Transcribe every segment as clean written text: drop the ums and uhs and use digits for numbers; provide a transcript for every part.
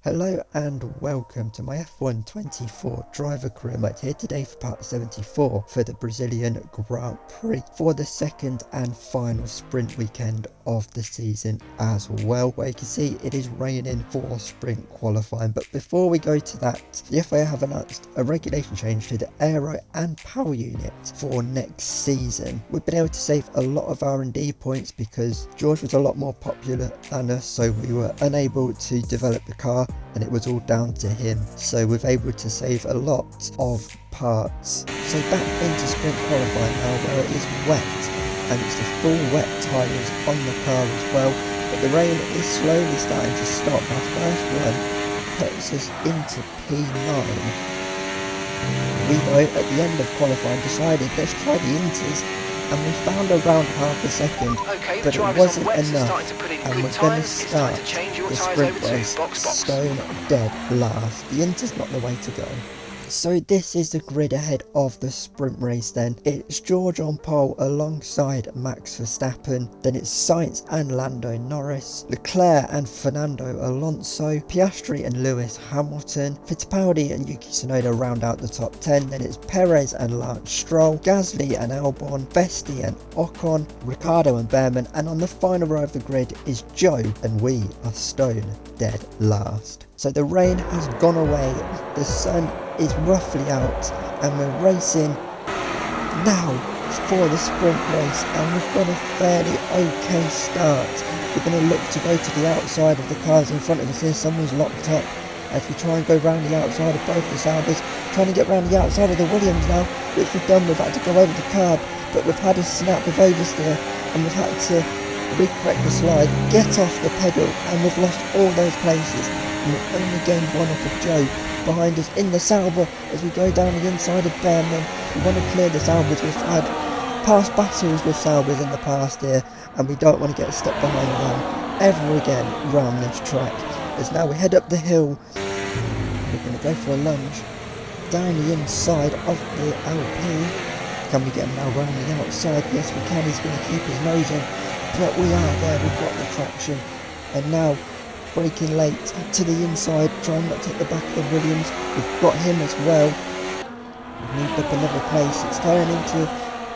Hello and welcome to my F1 24 driver career mode here today for part 74 for the Brazilian Grand Prix for the second and final sprint weekend of the season as well. Where you can see it is raining for sprint qualifying, but before we go to that, the FIA have announced a regulation change to the aero and power unit for next season. We've been able to save a lot of R&D points because George was a lot more popular than us, so we were unable to develop the car and it was all down to him, so we're able to save a lot of parts. So back into sprint qualifying now, where it is wet and it's the full wet tyres on the car as well, but the rain is slowly starting to stop. Our first run puts us into P9. We though at the end of qualifying decided let's try the inters, and we found around half a second, okay, but it wasn't enough, and we're going to start the sprint race stone dead last. The inter's not the way to go. So this is the grid ahead of the sprint race then. It's George on pole alongside Max Verstappen, then it's Sainz and Lando Norris, Leclerc and Fernando Alonso, Piastri and Lewis Hamilton, Fittipaldi and Yuki Tsunoda round out the top 10, then it's Perez and Lance Stroll, Gasly and Albon, Vesti and Ocon, Ricciardo and Behrman, and on the final row of the grid is Joe, and we are stone dead last. So the rain has gone away, the sun is roughly out, and we're racing now for the sprint race, and we've got a fairly okay start. We're going to look to go to the outside of the cars in front of us here. Someone's locked up as we try and go round the outside of both the Saubers, trying to get round the outside of the Williams now, which we've done. We've had to go over the curb, but we've had a snap of oversteer and we've had to recorrect the slide, get off the pedal, and we've lost all those places. And we've only gained one off of Joe behind us in the Sauber as we go down the inside of Behrman. We want to clear the Saubers. We've had past battles with Saubers in the past here, and we don't want to get stuck behind them ever again round this track. As now we head up the hill, we're going to go for a lunge down the inside of the Alpine. Can we get him now round the outside? Yes we can. He's going to keep his nose in, but we are there. We've got the traction, and now braking late to the inside, trying not to hit the back of the Williams. We've got him as well. We've moved up another place. It's turning into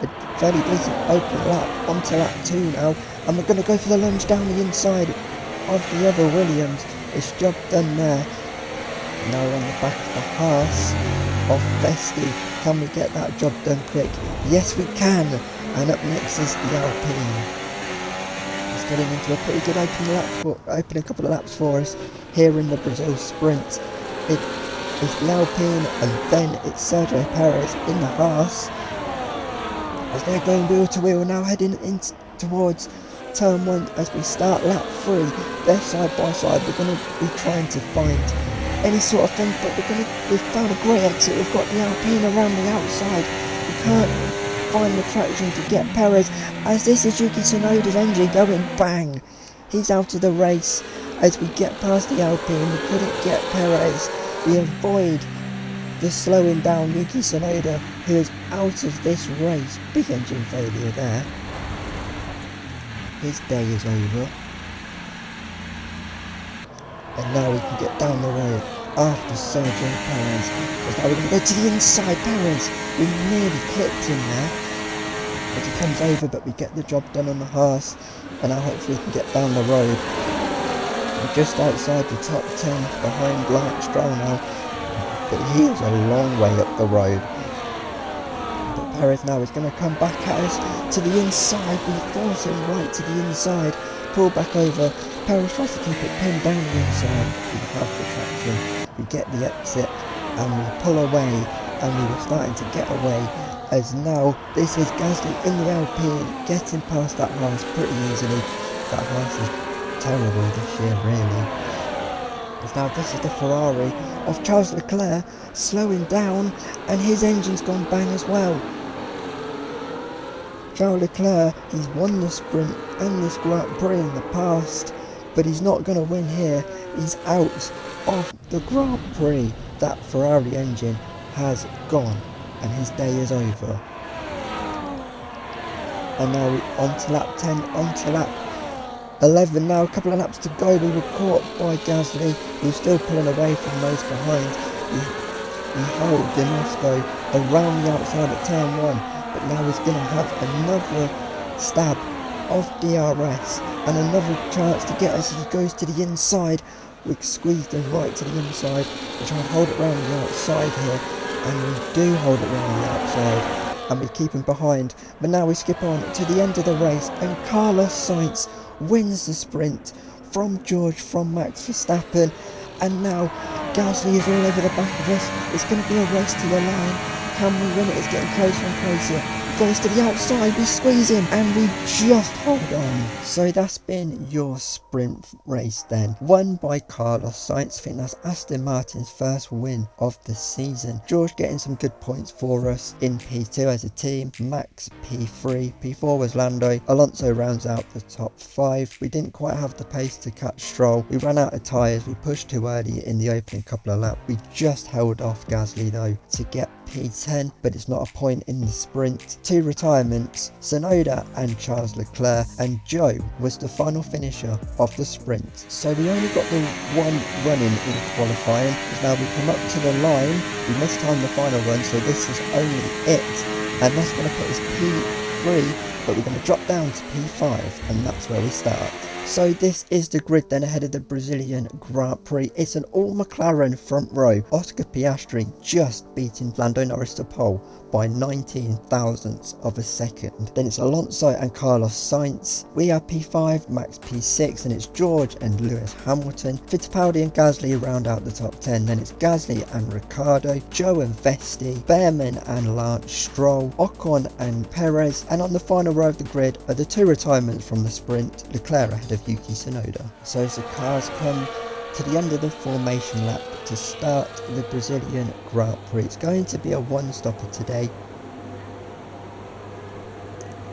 a fairly decent open lap onto lap 2 now, and we're going to go for the lunge down the inside of the other Williams. It's job done there. Now we're on the back of the Haas of Vesti. Can we get that job done quick? Yes we can. And up next is the Alpine. Getting into a pretty good opening couple of laps for us here in the Brazil sprint. It's the Alpine, and then it's Sergio Perez in the Haas as they're going wheel to wheel now, heading in towards turn 1 as we start lap 3. They're side by side. We're going to be trying to find any sort of thing, but we've found a great exit. We've got the Alpine around the outside. We can't find the traction to get Perez, as this is Yuki Tsunoda's engine going bang. He's out of the race as we get past the Alpine. We couldn't get Perez. We avoid the slowing down Yuki Tsunoda, who is out of this race. Big engine failure there. His day is over. And now we can get down the road after Sergio Perez. Because now we're going to go to the inside. Perez, we nearly clipped him there as he comes over, but we get the job done on the Haas, and now hopefully we can get down the road. We're just outside the top 10 behind Lance Stroll now, but he is a long way up the road. But Perez now is going to come back at us to the inside. We force him right to the inside, pull back over. Perez tries to keep it pinned down the inside. We have the traction, we get the exit, and we pull away, and we were starting to get away, as now this is Gasly in the Alpine, getting past that Haas pretty easily. That Haas is terrible this year, really. As now this is the Ferrari of Charles Leclerc slowing down, and his engine's gone bang as well. Charles Leclerc, he's won the sprint and this Grand Prix in the past, but he's not going to win here. He's out of the Grand Prix. That Ferrari engine has gone, and his day is over. And now on to lap 10, on to lap 11 now, a couple of laps to go. We were caught by Gasly. We were still pulling away from those behind. We held enough though around the outside at turn 1, but now he's going to have another stab of DRS and another chance to get us as he goes to the inside. We squeezed him right to the inside. We try and hold it round the outside here, and we do hold it round the outside, and we keep him behind. But now we skip on to the end of the race, and Carlos Sainz wins the sprint from Max Verstappen, and now Gasly is all over the back of us. It's going to be a race to the line. Can we win it? It's getting closer and closer. Goes to the outside, we squeeze him, and we just hold on. So that's been your sprint race then. Won by Carlos Sainz. I think that's Aston Martin's first win of the season. George getting some good points for us in P2 as a team. Max P3, P4 was Lando. Alonso rounds out the top 5. We didn't quite have the pace to catch Stroll. We ran out of tyres, we pushed too early in the opening couple of laps. We just held off Gasly though to get P10, but it's not a point in the sprint. 2 retirements, Tsunoda and Charles Leclerc, and Joe was the final finisher of the sprint. So we only got the one running in qualifying. Now we come up to the line, we mistimed the final run, so this is only it, and that's going to put us P3, but we're going to drop down to P5, and that's where we start. So this is the grid then ahead of the Brazilian Grand Prix. It's an all McLaren front row. Oscar Piastri just beating Lando Norris to pole by 19 thousandths of a second. Then it's Alonso and Carlos Sainz. We are P5, Max P6, and it's George and Lewis Hamilton. Fittipaldi and Gasly round out the top 10. Then it's Gasly and Ricciardo, Joe and Vesti, Behrman and Lance Stroll, Ocon and Perez. And on the final row of the grid are the 2 retirements from the sprint, Leclerc ahead of Yuki Tsunoda. So as the cars come to the end of the formation lap to start the Brazilian Grand Prix. It's going to be a one-stopper today.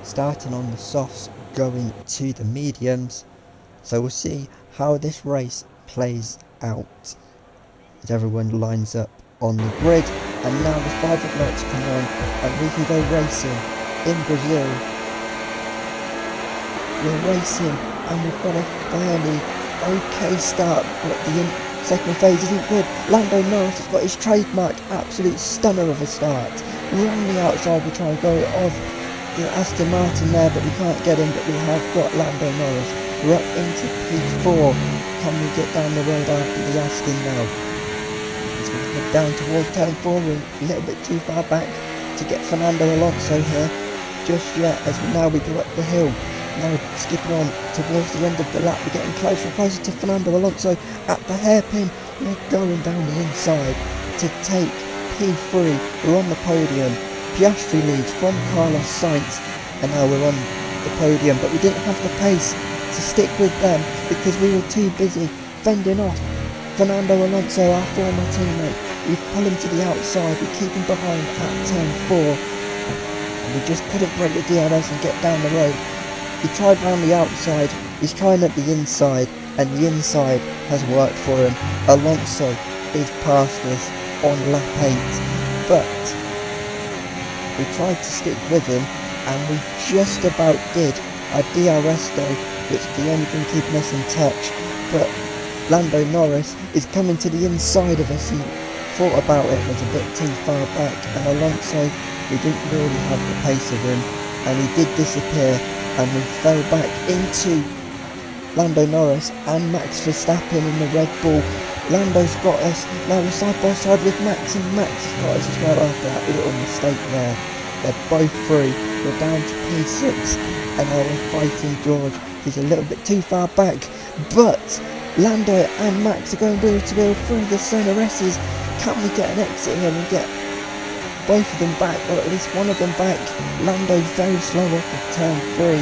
Starting on the softs, going to the mediums. So we'll see how this race plays out as everyone lines up on the grid. And now the 5 lights come on and we can go racing in Brazil. We're racing and we've got a fairly okay start, but the second phase isn't good. Lando Norris has got his trademark absolute stunner of a start. We're on the outside, we try and go off the Aston Martin there, but we can't get him, but we have got Lando Norris. We're up into P4. Can we get down the road after the Aston now? So we head down towards turn 4, we're a little bit too far back to get Fernando Alonso here just yet, as now we go up the hill. Now skipping on towards the end of the lap, we're getting closer and closer to Fernando Alonso at the hairpin. We're going down the inside to take P3. We're on the podium. Piastri leads from Carlos Sainz, and now we're on the podium, but we didn't have the pace to stick with them because we were too busy fending off Fernando Alonso, our former teammate. We pull him to the outside, we keep him behind at turn 4, and we just couldn't break the DRS and get down the road. He tried round the outside, he's trying at the inside, and the inside has worked for him. Alonso is past us on lap 8, but we tried to stick with him, and we just about did. Our DRS though, which is the only thing keeping us in touch, but Lando Norris is coming to the inside of us. He thought about it, was a bit too far back, and Alonso, we didn't really have the pace of him, and he did disappear. And we fell back into Lando Norris and Max Verstappen in the Red Bull. Lando's got us. Now we're side by side with Max, and Max has got us as well after that little mistake there. They're both free. We're down to P6, and now we're fighting George. He's a little bit too far back, but Lando and Max are going wheel to wheel through the center S's. Can we get an exit here and get both of them back, or at least one of them back? Lando very slow off of turn 3.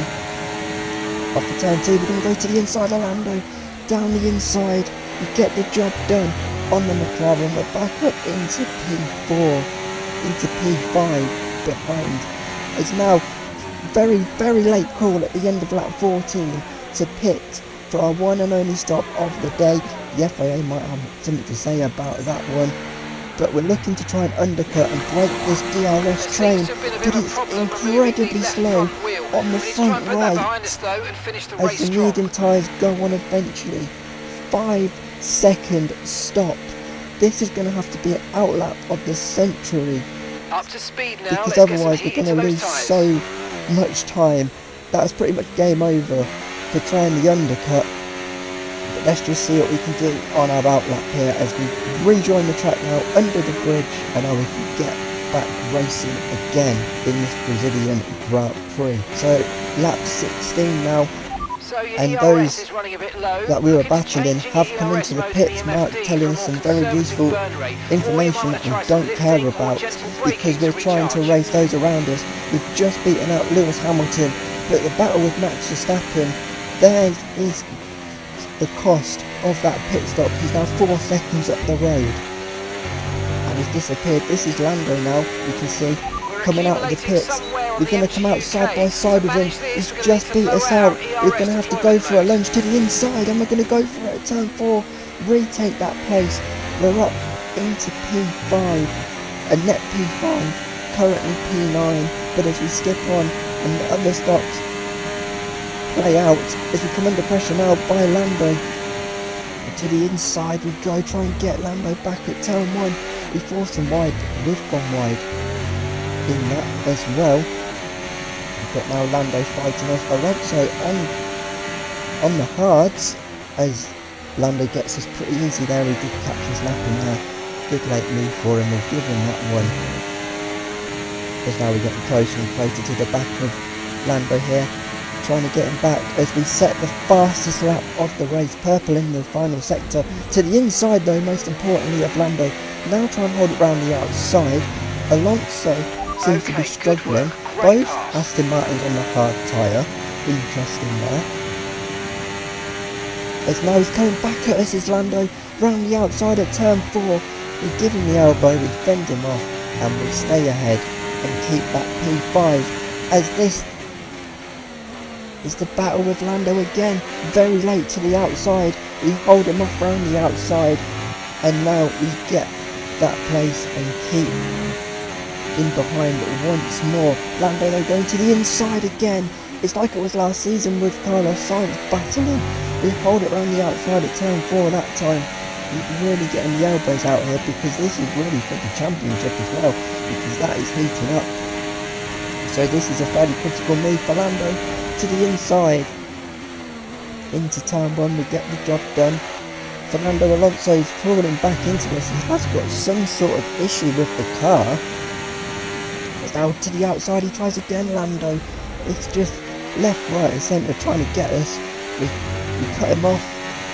Off of turn 2, we're going to go to the inside of Lando. Down the inside, we get the job done on the McLaren. We're back up into P4, into P5 behind. It's now very, very late call at the end of lap 14 to pit for our one and only stop of the day. The FIA might have something to say about that one, but we're looking to try and undercut and break this DRS train, but it's incredibly slow. on the front right as the medium tyres go on eventually. 5-second stop. This is going to have to be an outlap of the century. Up to speed now. Because otherwise we're going to lose so much time. That's pretty much game over for trying the undercut. But let's just see what we can do on our outlap here as we rejoin the track now under the bridge, and now we can get back racing again in this Brazilian Grand Prix. So lap 16 now, and those that we were battling have come into the pits. Mark telling us some very useful information that we don't care about because we're trying to race those around us. We've just beaten out Lewis Hamilton, but the battle with Max Verstappen, there is the cost of that pit stop. He's now 4 seconds up the road and he's disappeared. This is Lando now, you can see, coming out of the pits. We're going to come out side by side with him. He's just beat us out. We're going to have to go for a lunge to the inside, and we're going to go for it at turn 4. Retake that place. We're up into P5, a net P5, currently P9. But as we skip on and the other stops play out, as we come under pressure now by Lando, to the inside we go, try and get Lando back at turn 1. We forced him wide, but we've gone wide in that as well. But now Lando fighting off Alonso on the hards, as Lando gets us pretty easy there. He did catch his lap in there. Good late move for him, we'll give him that one. As now we're getting closer and closer to the back of Lando here, trying to get him back as we set the fastest lap of the race. Purple in the final sector, to the inside though, most importantly, of Lando. Now try and hold it round the outside. Alonso seems to be struggling. Both Aston Martins on the hard tyre. Interesting there. As now he's coming back at us, is Lando, round the outside at turn 4. We give him the elbow, we fend him off, and we stay ahead and keep that P5. As this is the battle with Lando again. Very late to the outside. We hold him off round the outside, and now we get that place and keep in behind once more. Lando though going to the inside again. It's like it was last season with Carlos Sainz battling. We hold it around the outside at turn 4 that time. We're really getting the elbows out here because this is really for the championship as well, because that is heating up. So this is a fairly critical move for Lando to the inside. Into turn 1 we get the job done. Fernando Alonso is falling back into this. He has got some sort of issue with the car. Now to the outside he tries again. Lando, it's just left, right and centre trying to get us. We cut him off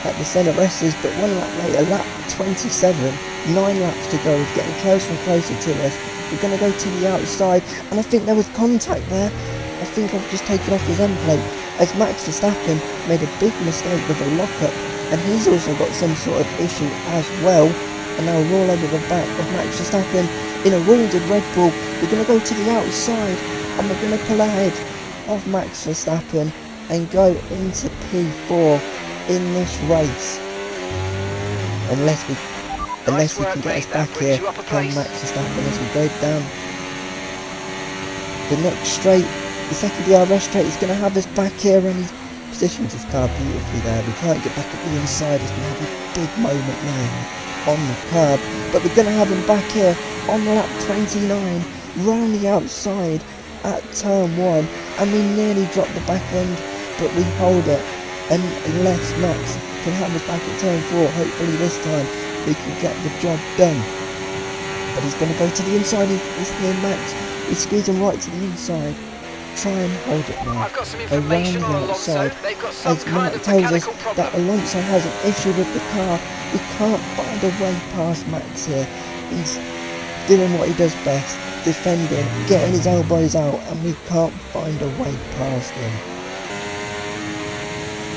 at the centre resters, but 1 lap later, lap 27, 9 laps to go, he's getting closer and closer to us. We're going to go to the outside, and I think there was contact there. I think I've just taken off his end plate, as Max Verstappen made a big mistake with a lockup, and he's also got some sort of issue as well. And now we're all over the back of Max Verstappen in a wounded Red Bull. We're going to go to the outside and we're going to pull ahead of Max Verstappen and go into P4 in this race. Unless we can get us back here, can Max Verstappen as we go down the next straight, the second DRS straight. He's going to have us back here, and he's positioned his car beautifully there. We can't get back at the inside as we have a big moment now on the curb, but we're going to have him back here on lap 29, round the outside at turn 1, and we nearly drop the back end, but we hold it, and unless Max can have us back at turn 4, hopefully this time we can get the job done. But he's going to go to the inside. He's near Max. He's squeezing right to the inside. Try and hold it now around the outside, as Mark tells us that Alonso has an issue with the car. We can't find a way past Max here. He's doing what he does best, defending, getting his elbows out, and we can't find a way past him.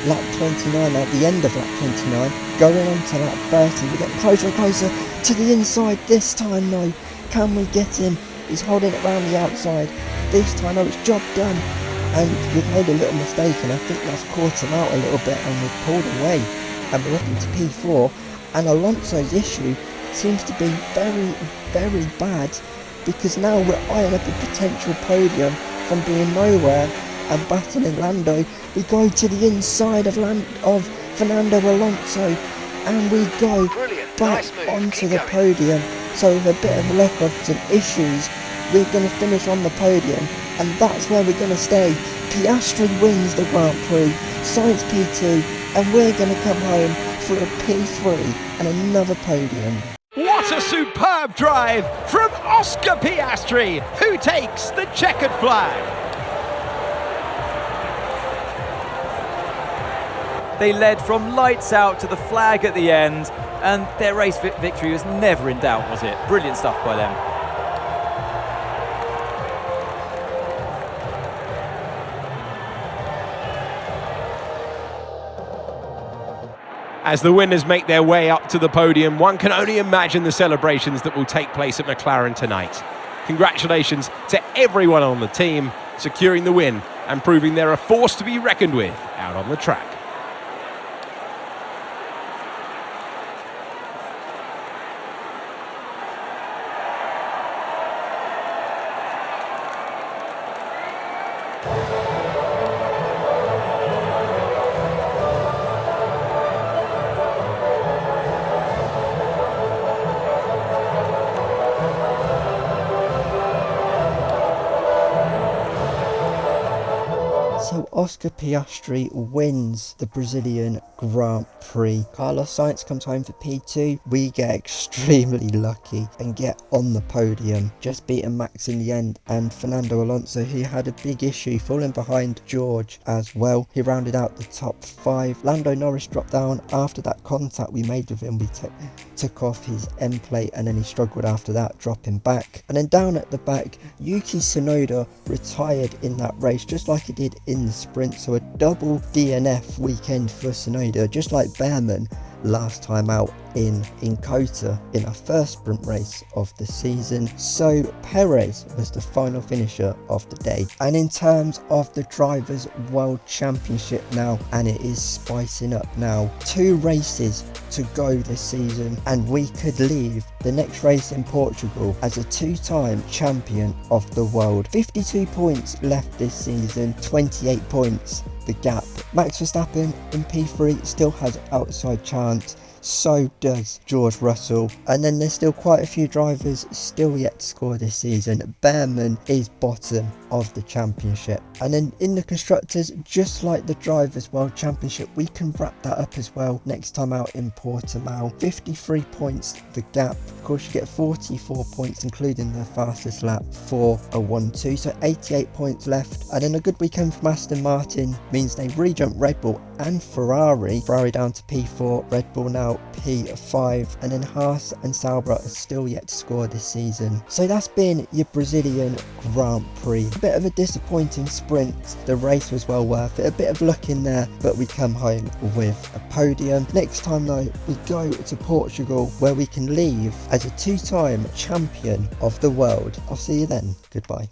Lap 29 now, the end of lap 29, going on to lap 30. We're getting closer and closer to the inside this time though. Can we get him? He's holding it around the outside. This time though, it's job done. And we've made a little mistake, and I think that's caught him out a little bit, and we've pulled away. And we're up into P4, and Alonso's issue seems to be very, very bad, because now we're eyeing up a potential podium from being nowhere and battling Lando. We go to the inside of Fernando Alonso, and we go back onto the podium. So with a bit of luck of some issues, we're going to finish on the podium, and that's where we're going to stay. Piastri wins the Grand Prix, Sainz P2, and we're going to come home for a P3 and another podium. What a superb drive from Oscar Piastri, who takes the checkered flag. They led from lights out to the flag at the end, and their race victory was never in doubt, was it? Brilliant stuff by them. As the winners make their way up to the podium, one can only imagine the celebrations that will take place at McLaren tonight. Congratulations to everyone on the team, securing the win and proving they're a force to be reckoned with out on the track. So Oscar Piastri wins the Brazilian Grand Prix. Carlos Sainz comes home for P2. We get extremely lucky and get on the podium, just beating Max in the end, and Fernando Alonso, who had a big issue falling behind George as well. He rounded out the top 5. Lando Norris dropped down after that contact we made with him. We took off his end plate, and then he struggled after that, dropping back. And then down at the back, Yuki Tsunoda retired in that race, just like he did in the sprint. So a double DNF weekend for Tsunoda, just like Behrman last time out in Kota in our first sprint race of the season. So Perez was the final finisher of the day. And in terms of the Drivers' World Championship now, and it is spicing up now, 2 races to go this season, and we could leave the next race in Portugal as a 2-time champion of the world. 52 points left this season, 28 points the gap. Max Verstappen in P3 still has outside chance, so does George Russell, and then there's still quite a few drivers still yet to score this season. Behrman is bottom of the championship. And then in the constructors, just like the Drivers' World Championship, we can wrap that up as well next time out in Portimao. 53 points the gap. Of course, you get 44 points including the fastest lap for a 1-2, so 88 points left. And then a good weekend from Aston Martin means they re-jump Red Bull and Ferrari down to P4, Red Bull now P5, and then Haas and Sauber are still yet to score this season. So that's been your Brazilian Grand Prix. A bit of a disappointing sprint. The race was well worth it, a bit of luck in there, but we come home with a podium. Next time though, we go to Portugal, where we can leave as a 2-time champion of the world. I'll see you then. Goodbye.